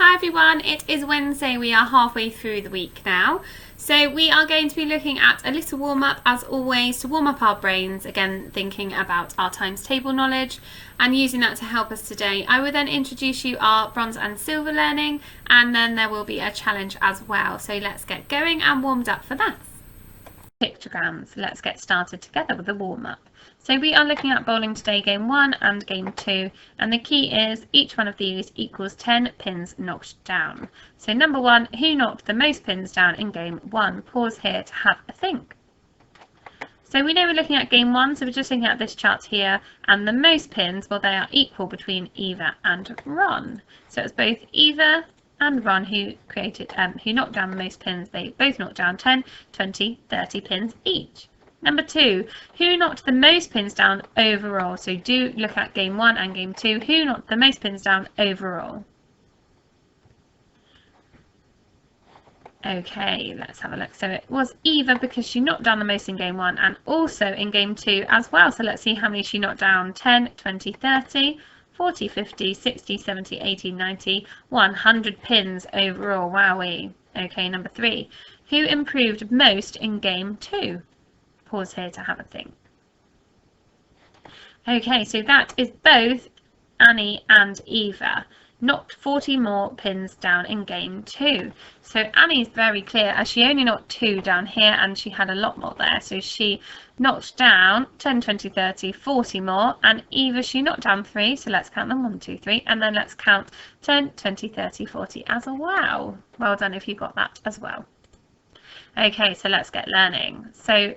Hi everyone, it is Wednesday. We are halfway through the week now. So we are going to be looking at a little warm up as always to warm up our brains, again thinking about our times table knowledge and using that to help us today. I will then introduce you our bronze and silver learning, and then there will be a challenge as well. So let's get going and warmed up for that. Pictograms. Let's get started together with the warm up. So we are looking at bowling today, game 1 and game 2, and the key is each one of these equals 10 pins knocked down. So number 1, who knocked the most pins down in game 1? Pause here to have a think. So we know we're looking at game 1, so we're just looking at this chart here, and the most pins, well, they are equal between Eva and Ron. So it's both Eva and Ron who knocked down the most pins. They both knocked down 10, 20, 30 pins each. Number 2, who knocked the most pins down overall? So do look at game 1 and game 2. Who knocked the most pins down overall? Okay, let's have a look. So it was Eva because she knocked down the most in game 1 and also in game 2 as well. So let's see how many she knocked down. 10, 20, 30, 40, 50, 60, 70, 80, 90, 100 pins overall. Wowee. Okay, number 3, who improved most in game 2? Pause here to have a think. Okay, so that is both Annie and Eva. Knocked 40 more pins down in game 2. So Annie's very clear as she only knocked 2 down here and she had a lot more there. So she knocked down 10, 20, 30, 40 more, and Eva, she knocked down 3. So let's count them, 1, 2, 3, and then let's count 10, 20, 30, 40 as well. Well done if you got that as well. Okay, so let's get learning. So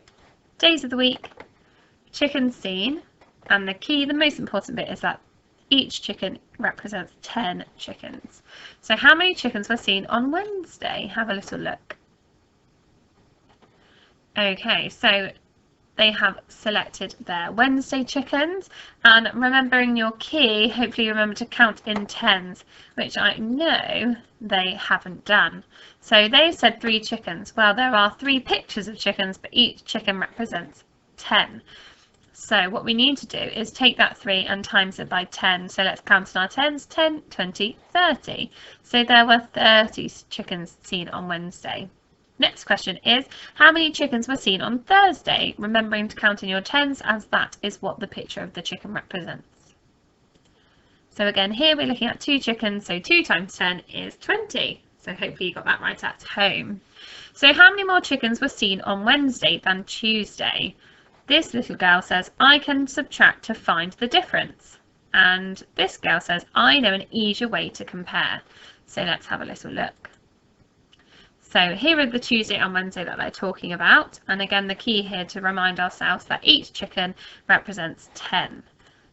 days of the week, chicken seen, and the most important bit is that each chicken represents 10 chickens. So how many chickens were seen on Wednesday? Have a little look. Okay, so they have selected their Wednesday chickens, and remembering your key, hopefully you remember to count in tens, which I know they haven't done. So they said 3 chickens. Well, there are 3 pictures of chickens, but each chicken represents 10. So what we need to do is take that 3 and times it by 10. So let's count in our tens, 10, 20, 30. So there were 30 chickens seen on Wednesday. Next question is, how many chickens were seen on Thursday? Remembering to count in your tens, as that is what the picture of the chicken represents. So again, here we're looking at 2 chickens, so 2 times 10 is 20. So hopefully you got that right at home. So how many more chickens were seen on Wednesday than Tuesday? This little girl says, I can subtract to find the difference. And this girl says, I know an easier way to compare. So let's have a little look. So here are the Tuesday and Wednesday that they're talking about. And again, the key here to remind ourselves that each chicken represents 10.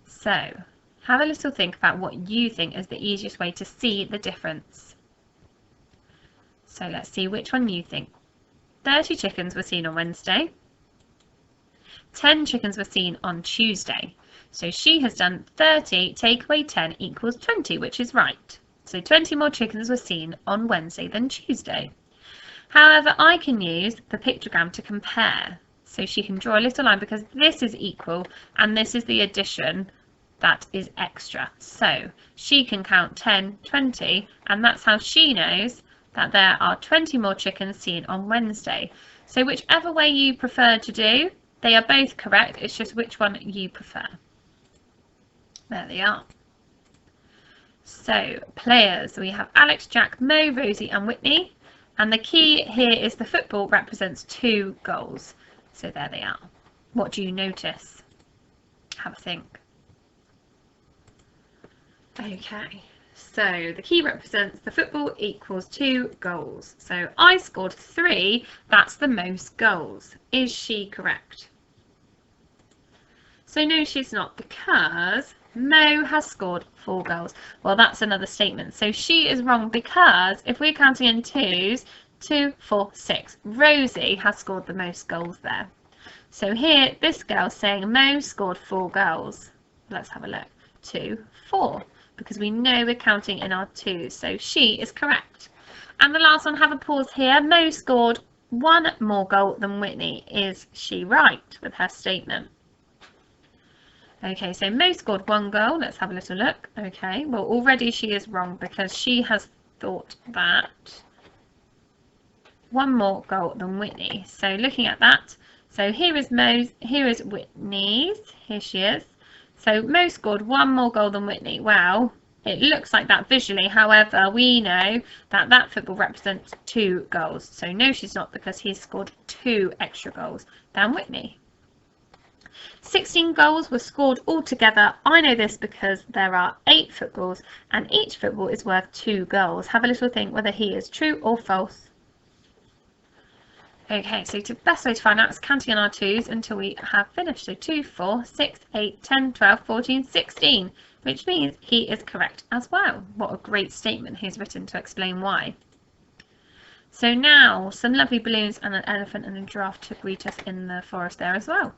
So have a little think about what you think is the easiest way to see the difference. So let's see which one you think. 30 chickens were seen on Wednesday. 10 chickens were seen on Tuesday. So she has done 30, take away 10 equals 20, which is right. So 20 more chickens were seen on Wednesday than Tuesday. However, I can use the pictogram to compare. So she can draw a little line because this is equal and this is the addition that is extra. So she can count 10, 20, and that's how she knows that there are 20 more chickens seen on Wednesday. So whichever way you prefer to do, they are both correct. It's just which one you prefer. There they are. So players, we have Alex, Jack, Mo, Rosie and Whitney. And the key here is the football represents 2 goals. So there they are. What do you notice? Have a think. Okay, so the key represents the football equals 2 goals. So I scored 3, that's the most goals. Is she correct? So no, she's not, because Mo has scored 4 goals. Well, that's another statement. So she is wrong because if we're counting in twos, 2, 4, 6. Rosie has scored the most goals there. So here, this girl's saying Mo scored 4 goals. Let's have a look. 2, 4. Because we know we're counting in our twos. So she is correct. And the last one, have a pause here. Mo scored 1 more goal than Whitney. Is she right with her statement? Okay, so Mo scored 1 goal. Let's have a little look. Okay, well, already she is wrong because she has thought that one more goal than Whitney. So looking at that, so here is Whitney's, here she is. So Mo scored one more goal than Whitney. Wow, it looks like that visually. However, we know that that football represents 2 goals. So no, she's not, because he's scored 2 extra goals than Whitney. 16 goals were scored altogether. I know this because there are 8 footballs and each football is worth 2 goals. Have a little think whether he is true or false. Okay, so the best way to find out is counting on our 2s until we have finished. So 2, 4, 6, 8, 10, 12, 14, 16, which means he is correct as well. What a great statement he's written to explain why. So now some lovely balloons and an elephant and a giraffe to greet us in the forest there as well.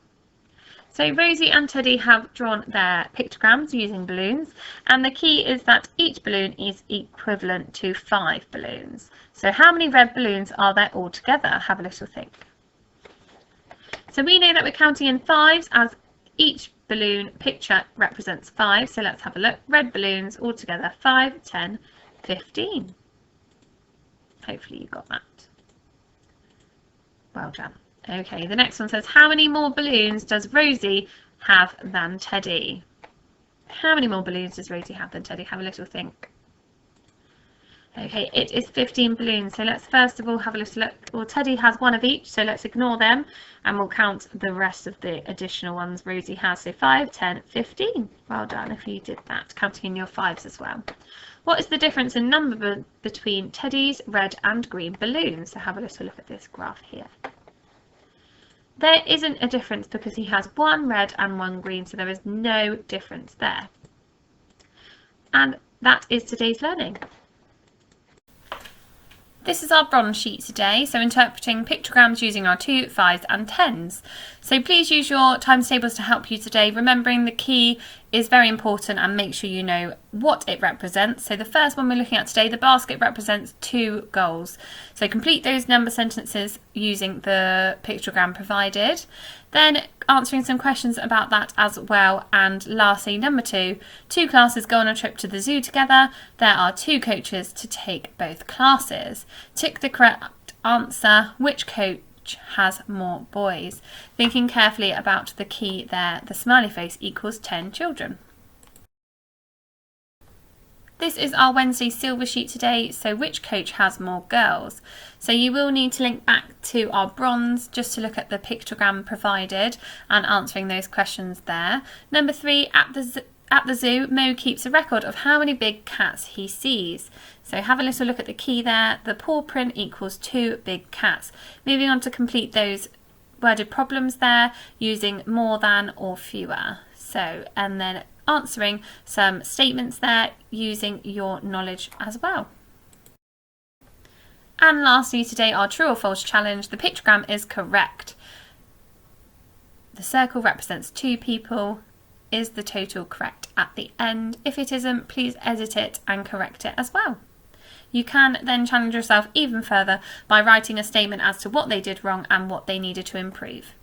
So Rosie and Teddy have drawn their pictograms using balloons, and the key is that each balloon is equivalent to 5 balloons. So how many red balloons are there altogether? Have a little think. So we know that we're counting in 5s as each balloon picture represents 5. So let's have a look. Red balloons altogether 5, 10, 15. Hopefully you got that. Well done. Okay, the next one says, how many more balloons does Rosie have than Teddy? How many more balloons does Rosie have than Teddy? Have a little think. Okay, it is 15 balloons. So let's first of all have a little look. Well, Teddy has 1 of each, so let's ignore them and we'll count the rest of the additional ones Rosie has. So 5, 10, 15. Well done if you did that, counting in your 5s as well. What is the difference in number between Teddy's red and green balloons? So have a little look at this graph here. There isn't a difference because he has 1 red and 1 green, so there is no difference there. And that is today's learning. This is our bronze sheet today, so interpreting pictograms using our 2, 5s and 10s. So please use your times tables to help you today, remembering the key is very important and make sure you know what it represents. So the first one we're looking at today, the basket represents 2 goals. So complete those number sentences using the pictogram provided. Then answering some questions about that as well. And lastly, number 2, 2 classes go on a trip to the zoo together. There are 2 coaches to take both classes. Tick the correct answer. Which coach has more boys? Thinking carefully about the key there, the smiley face equals 10 children. This is our Wednesday silver sheet today, so which coach has more girls? So you will need to link back to our bronze just to look at the pictogram provided and answering those questions there. Number 3, at the zoo, Mo keeps a record of how many big cats he sees. So have a little look at the key there. The paw print equals 2 big cats. Moving on to complete those worded problems there using more than or fewer. So, and then answering some statements there using your knowledge as well. And lastly today, our true or false challenge. The pictogram is correct. The circle represents 2 people. Is the total correct at the end? If it isn't, please edit it and correct it as well. You can then challenge yourself even further by writing a statement as to what they did wrong and what they needed to improve.